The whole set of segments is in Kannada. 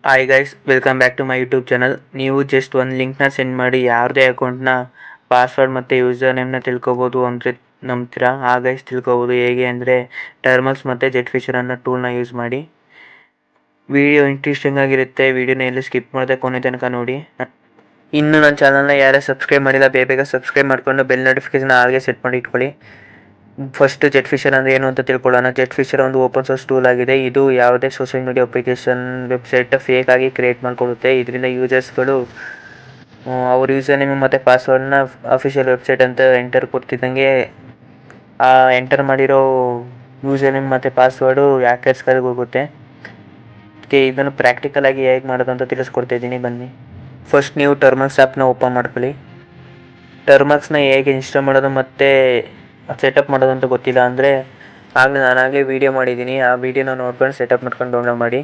Hi guys, welcome back to my YouTube channel. ನೀವು ಜಸ್ಟ್ ಒಂದು ಲಿಂಕ್ನ ಸೆಂಡ್ ಮಾಡಿ ಯಾರದೇ ಅಕೌಂಟ್ನ ಪಾಸ್ವರ್ಡ್ ಮತ್ತು ಯೂಸರ್ ನೇಮ್ನ ತಿಳ್ಕೊಬೋದು ಅಂದರೆ ನಂಬ್ತೀರಾ? ಆ ಗೈಸ್ ತಿಳ್ಕೊಬೋದು. ಹೇಗೆ ಅಂದರೆ ಟರ್ಮಲ್ಸ್ ಮತ್ತು ಜೆಟ್ ಫಿಶರ್ ಅನ್ನೋ ಟೂಲ್ನ ಯೂಸ್ ಮಾಡಿ. ವಿಡಿಯೋ ಇಂಟ್ರೆಸ್ಟಿಂಗ್ ಆಗಿರುತ್ತೆ. ವಿಡಿಯೋನ ಎಲ್ಲಿ ಸ್ಕಿಪ್ ಮಾಡದೆ ಕೊನೆ ತನಕ ನೋಡಿ. ಇನ್ನು ನನ್ನ ಚಾನಲ್ನ ಯಾರೇ ಸಬ್ಸ್ಕ್ರೈಬ್ ಮಾಡಿಲ್ಲ ಬೇಗ ಸಬ್ಸ್ಕ್ರೈಬ್ ಮಾಡಿಕೊಂಡು ಬೆಲ್ ನೋಟಿಫಿಕೇಶನ್ ಹಾಗೆ ಸೆಟ್ ಮಾಡಿ ಇಟ್ಕೊಳ್ಳಿ. ಫಸ್ಟ್ ಜೆಟ್ ಫಿಶರ್ ಅಂದರೆ ಏನು ಅಂತ ತಿಳ್ಕೊಳ್ಳೋಣ. ಜೆಟ್ ಫಿಶರ್ ಒಂದು ಓಪನ್ ಸೋರ್ಸ್ ಟೂಲ್ ಆಗಿದೆ. ಇದು ಯಾವುದೇ social media application website fake ಆಗಿ ಕ್ರಿಯೇಟ್ ಮಾಡಿಕೊಡುತ್ತೆ. ಇದರಿಂದ ಯೂಸರ್ಸ್ಗಳು ಅವ್ರ ಯೂಸರ್ ನೇಮ್ ಮತ್ತು ಪಾಸ್ವರ್ಡ್ನ ಅಫಿಷಿಯಲ್ ವೆಬ್ಸೈಟ್ ಅಂತ ಎಂಟರ್ ಕೊಡ್ತಿದ್ದಂಗೆ ಆ ಎಂಟರ್ ಮಾಡಿರೋ ಯೂಸರ್ ನೇಮ್ ಮತ್ತು ಪಾಸ್ವರ್ಡು ಹ್ಯಾಕರ್ಸ್ಗಳಿಗೆ ಹೋಗುತ್ತೆ. ಅದಕ್ಕೆ ಇದನ್ನು ಪ್ರಾಕ್ಟಿಕಲ್ ಆಗಿ ಹೇಗೆ ಮಾಡೋದು ಅಂತ ತಿಳಿಸ್ಕೊಡ್ತಾ ಇದ್ದೀನಿ, ಬನ್ನಿ. ಫಸ್ಟ್ ನೀವು ಟರ್ಮಕ್ಸ್ ಆ್ಯಪ್ನ ಓಪನ್ ಮಾಡ್ಕೊಳ್ಳಿ. ಟರ್ಮಕ್ಸ್ನ ಹೇಗೆ ಇನ್ಸ್ಟಾಲ್ ಮಾಡೋದು ಮತ್ತು ಸೆಟಪ್ ಮಾಡೋದು ಅಂತ ಗೊತ್ತಿಲ್ಲ ಅಂದರೆ ನಾನಾಗಲೇ ವೀಡಿಯೋ ಮಾಡಿದ್ದೀನಿ. ಆ ವೀಡಿಯೋನ ನೋಡ್ಕೊಂಡು ಸೆಟಪ್ ಮಾಡ್ಕೊಂಡು ಡೌನ್ಲೋಡ್ ಮಾಡಿ.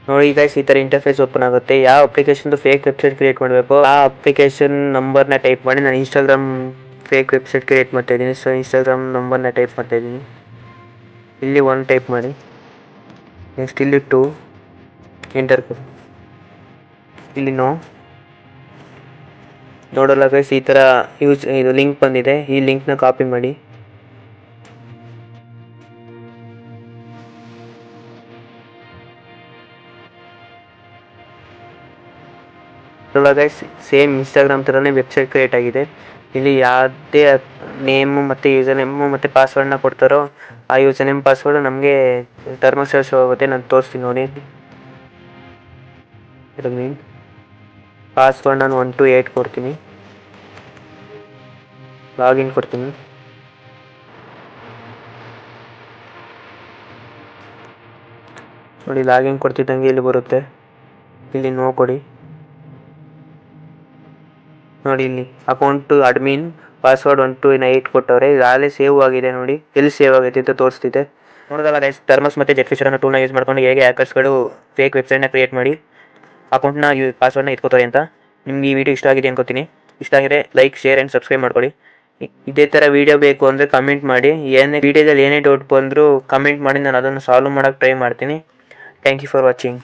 ನೋಡಿ ಗೈಸ್, ಈ ಥರ ಇಂಟರ್ಫೇಸ್ ಓಪನ್ ಆಗುತ್ತೆ. ಯಾವ ಅಪ್ಲಿಕೇಶನ್ದು ಫೇಕ್ ವೆಬ್ಸೈಟ್ ಕ್ರಿಯೇಟ್ ಮಾಡಬೇಕು ಆ ಅಪ್ಲಿಕೇಶನ್ ನಂಬರ್ನ ಟೈಪ್ ಮಾಡಿ. ನಾನು ಇನ್ಸ್ಟಾಗ್ರಾಮ್ ಫೇಕ್ ವೆಬ್ಸೈಟ್ ಕ್ರಿಯೇಟ್ ಮಾಡ್ತಾ ಇದ್ದೀನಿ. ಸೊ ಇನ್ಸ್ಟಾಗ್ರಾಮ್ ನಂಬರ್ನ ಟೈಪ್ ಮಾಡ್ತಾ ಇದ್ದೀನಿ. ಇಲ್ಲಿ 1 ಟೈಪ್ ಮಾಡಿ. ನೆಕ್ಸ್ಟ್ ಇಲ್ಲಿ 2 ಎಂಟರ್ ಕೊಡಿ. ಇಲ್ಲಿ ನೋಡೋಲ್ಲ ಗೈಸ್, ಈ ಥರ ಇದು ಲಿಂಕ್ ಬಂದಿದೆ. ಈ ಲಿಂಕ್ನ ಕಾಪಿ ಮಾಡಿ. ಗೈಸ್, ಸೇಮ್ ಇನ್ಸ್ಟಾಗ್ರಾಮ್ ಥರನೇ ವೆಬ್ಸೈಟ್ ಕ್ರಿಯೇಟ್ ಆಗಿದೆ. ಇಲ್ಲಿ ಯಾವುದೇ ನೇಮು ಮತ್ತು ಯೂಸರ್ ನೇಮು ಮತ್ತು ಪಾಸ್ವರ್ಡ್ನ ಕೊಡ್ತಾರೋ ಆ ಯೂಸರ್ ನೇಮ್ ಪಾಸ್ವರ್ಡ್ ನಮಗೆ ಟರ್ಮಲ್ಸ್ ಶೋ ಆಗುತ್ತೆ. ನಾನು ತೋರಿಸ್ತೀನಿ ನೋಡಿ. ಪಾಸ್ವರ್ಡ್ ನಾನು 1 to 8 ಕೊಡ್ತೀನಿ. ಲಾಗಿನ್ ಕೊಡ್ತೀನಿ. ನೋಡಿ, ಲಾಗಿನ್ ಕೊಡ್ತಿದ್ದಂಗೆ ಇಲ್ಲಿ ಬರುತ್ತೆ. ಇಲ್ಲಿ ಕೊಡಿ. ನೋಡಿ, ಇಲ್ಲಿ ಅಕೌಂಟು ಅಡ್ಮಿನ್ ಪಾಸ್ವರ್ಡ್ 1 to 8 ಕೊಟ್ಟವ್ರೆ. ಈಗಾಗಲೇ ಸೇವ್ ಆಗಿದೆ. ನೋಡಿ ಎಲ್ಲಿ ಸೇವ್ ಆಗೈತೆ ಅಂತ ತೋರಿಸ್ತಿದೆ. ನೋಡೋದಲ್ಲ ಗೈಸ್, ಟರ್ಮಲ್ಸ್ ಮತ್ತು ಜೆಟ್ ಫಿಶರ್ ಅನ್ನೋ ಟೂಲ್ನ ಯೂಸ್ ಮಾಡ್ಕೊಂಡು ಹೇಗೆ ಹ್ಯಾಕರ್ಸ್ಗಳು ಫೇಕ್ ವೆಬ್ಸೈಟ್ನ ಕ್ರಿಯೇಟ್ ಮಾಡಿ ಅಕೌಂಟ್ನ ಪಾಸ್ವರ್ಡ್ನ ಎತ್ಕೋತಾರೆ ಅಂತ. ನಿಮ್ಗೆ ಈ ವಿಡಿಯೋ ಇಷ್ಟ ಆಗಿದೆ ಅನ್ಕೋತೀನಿ. ಇಷ್ಟ ಆಗಿದ್ರೆ ಲೈಕ್, ಶೇರ್ ಆ್ಯಂಡ್ ಸಬ್ಸ್ಕ್ರೈಬ್ ಮಾಡ್ಕೊಳ್ಳಿ. ಇದೇ ಥರ ವೀಡಿಯೋ ಬೇಕು ಅಂದರೆ ಕಮೆಂಟ್ ಮಾಡಿ. ವಿಡಿಯೋದಲ್ಲಿ ಏನೇ ಡೌಟ್ ಬಂದರೂ ಕಮೆಂಟ್ ಮಾಡಿ, ನಾನು ಅದನ್ನು ಸಾಲ್ವ್ ಮಾಡೋಕ್ಕೆ ಟ್ರೈ ಮಾಡ್ತೀನಿ. Thank you for watching.